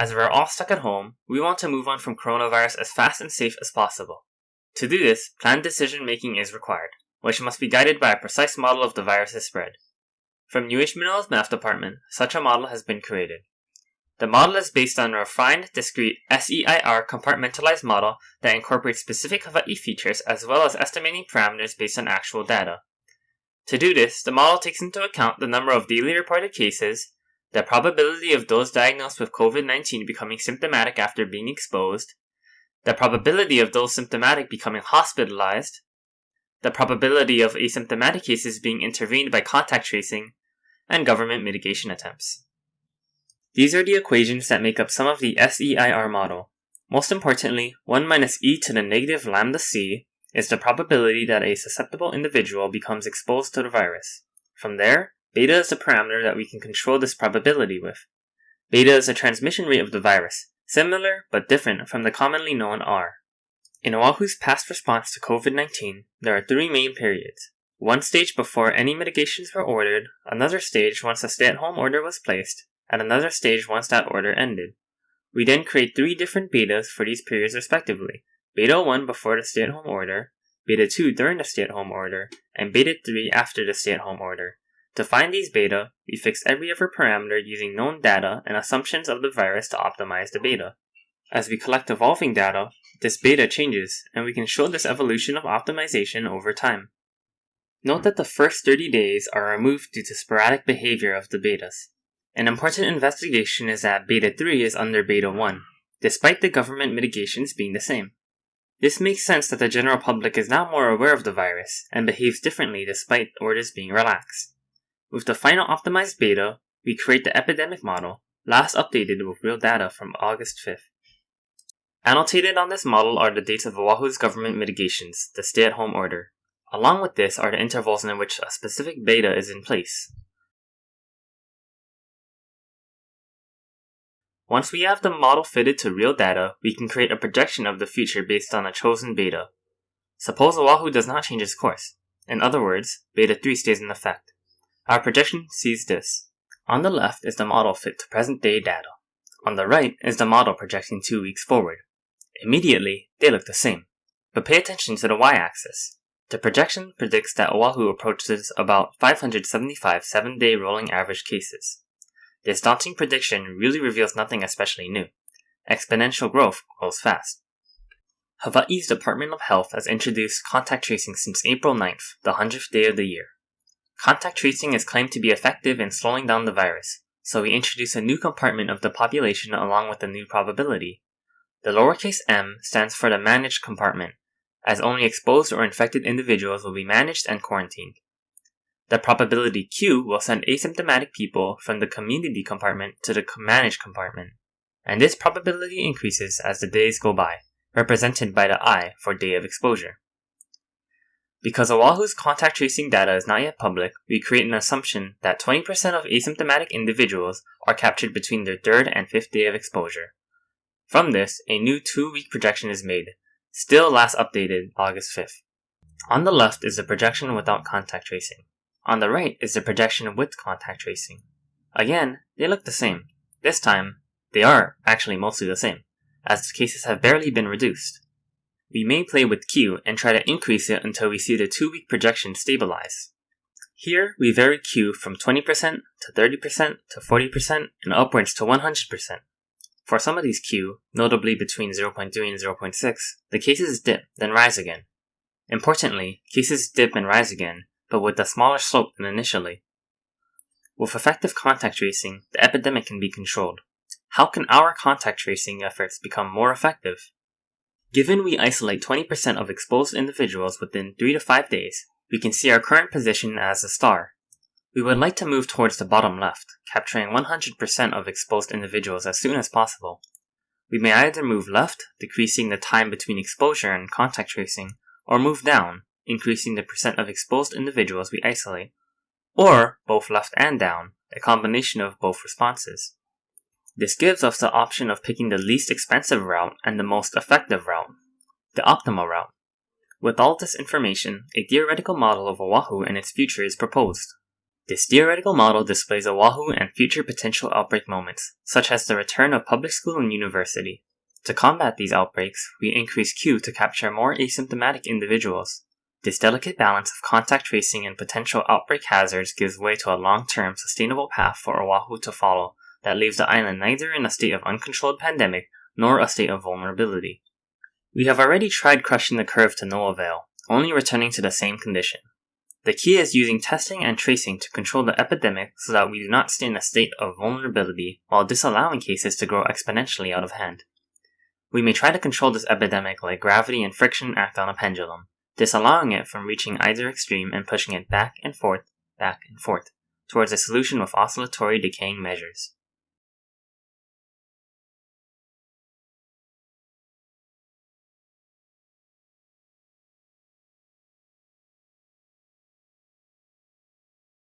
As we're all stuck at home, we want to move on from coronavirus as fast and safe as possible. To do this, planned decision making is required, which must be guided by a precise model of the virus's spread. From UH Mineral's math department, such a model has been created. The model is based on a refined, discrete SEIR compartmentalized model that incorporates specific Hawaii features as well as estimating parameters based on actual data. To do this, the model takes into account the number of daily reported cases, the probability of those diagnosed with COVID-19 becoming symptomatic after being exposed, the probability of those symptomatic becoming hospitalized, the probability of asymptomatic cases being intervened by contact tracing, and government mitigation attempts. These are the equations that make up some of the SEIR model. Most importantly, 1 minus e to the negative lambda c is the probability that a susceptible individual becomes exposed to the virus. From there, beta is the parameter that we can control this probability with. Beta is the transmission rate of the virus, similar but different from the commonly known R. In Oahu's past response to COVID-19, there are 3 main periods. One stage before any mitigations were ordered, another stage once a stay-at-home order was placed, and another stage once that order ended. We then create 3 different betas for these periods respectively: beta 1 before the stay-at-home order, beta 2 during the stay-at-home order, and beta 3 after the stay-at-home order. To find these beta, we fix every other parameter using known data and assumptions of the virus to optimize the beta. As we collect evolving data, this beta changes, and we can show this evolution of optimization over time. Note that the first 30 days are removed due to sporadic behavior of the betas. An important investigation is that beta 3 is under beta 1, despite the government mitigations being the same. This makes sense that the general public is now more aware of the virus and behaves differently despite orders being relaxed. With the final optimized beta, we create the epidemic model, last updated with real data from August 5th. Annotated on this model are the dates of Oahu's government mitigations, the stay-at-home order. Along with this are the intervals in which a specific beta is in place. Once we have the model fitted to real data, we can create a projection of the future based on a chosen beta. Suppose Oahu does not change its course. In other words, beta 3 stays in effect. Our projection sees this. On the left is the model fit to present-day data. On the right is the model projecting 2 weeks forward. Immediately, they look the same. But pay attention to the y-axis. The projection predicts that Oahu approaches about 575 7-day rolling average cases. This daunting prediction really reveals nothing especially new. Exponential growth grows fast. Hawaii's Department of Health has introduced contact tracing since April 9th, the 100th day of the year. Contact tracing is claimed to be effective in slowing down the virus, so we introduce a new compartment of the population along with a new probability. The lowercase m stands for the managed compartment, as only exposed or infected individuals will be managed and quarantined. The probability Q will send asymptomatic people from the community compartment to the managed compartment, and this probability increases as the days go by, represented by the I for day of exposure. Because Oahu's contact tracing data is not yet public, we create an assumption that 20% of asymptomatic individuals are captured between their 3rd and 5th day of exposure. From this, a new 2-week projection is made, still last updated August 5th. On the left is the projection without contact tracing. On the right is the projection with contact tracing. Again, they look the same. This time, they are actually mostly the same, as the cases have barely been reduced. We may play with Q and try to increase it until we see the 2-week projection stabilize. Here, we vary Q from 20% to 30% to 40% and upwards to 100%. For some of these Q, notably between 0.3 and 0.6, the cases dip, then rise again. Importantly, cases dip and rise again, but with a smaller slope than initially. With effective contact tracing, the epidemic can be controlled. How can our contact tracing efforts become more effective? Given we isolate 20% of exposed individuals within 3 to 5 days, we can see our current position as a star. We would like to move towards the bottom left, capturing 100% of exposed individuals as soon as possible. We may either move left, decreasing the time between exposure and contact tracing, or move down, increasing the percent of exposed individuals we isolate, or both left and down, a combination of both responses. This gives us the option of picking the least expensive route and the most effective route, the optimal route. With all this information, a theoretical model of Oahu and its future is proposed. This theoretical model displays Oahu and future potential outbreak moments, such as the return of public school and university. To combat these outbreaks, we increase Q to capture more asymptomatic individuals. This delicate balance of contact tracing and potential outbreak hazards gives way to a long-term, sustainable path for Oahu to follow that leaves the island neither in a state of uncontrolled pandemic nor a state of vulnerability. We have already tried crushing the curve to no avail, only returning to the same condition. The key is using testing and tracing to control the epidemic so that we do not stay in a state of vulnerability while disallowing cases to grow exponentially out of hand. We may try to control this epidemic like gravity and friction act on a pendulum, disallowing it from reaching either extreme and pushing it back and forth, towards a solution with oscillatory decaying measures.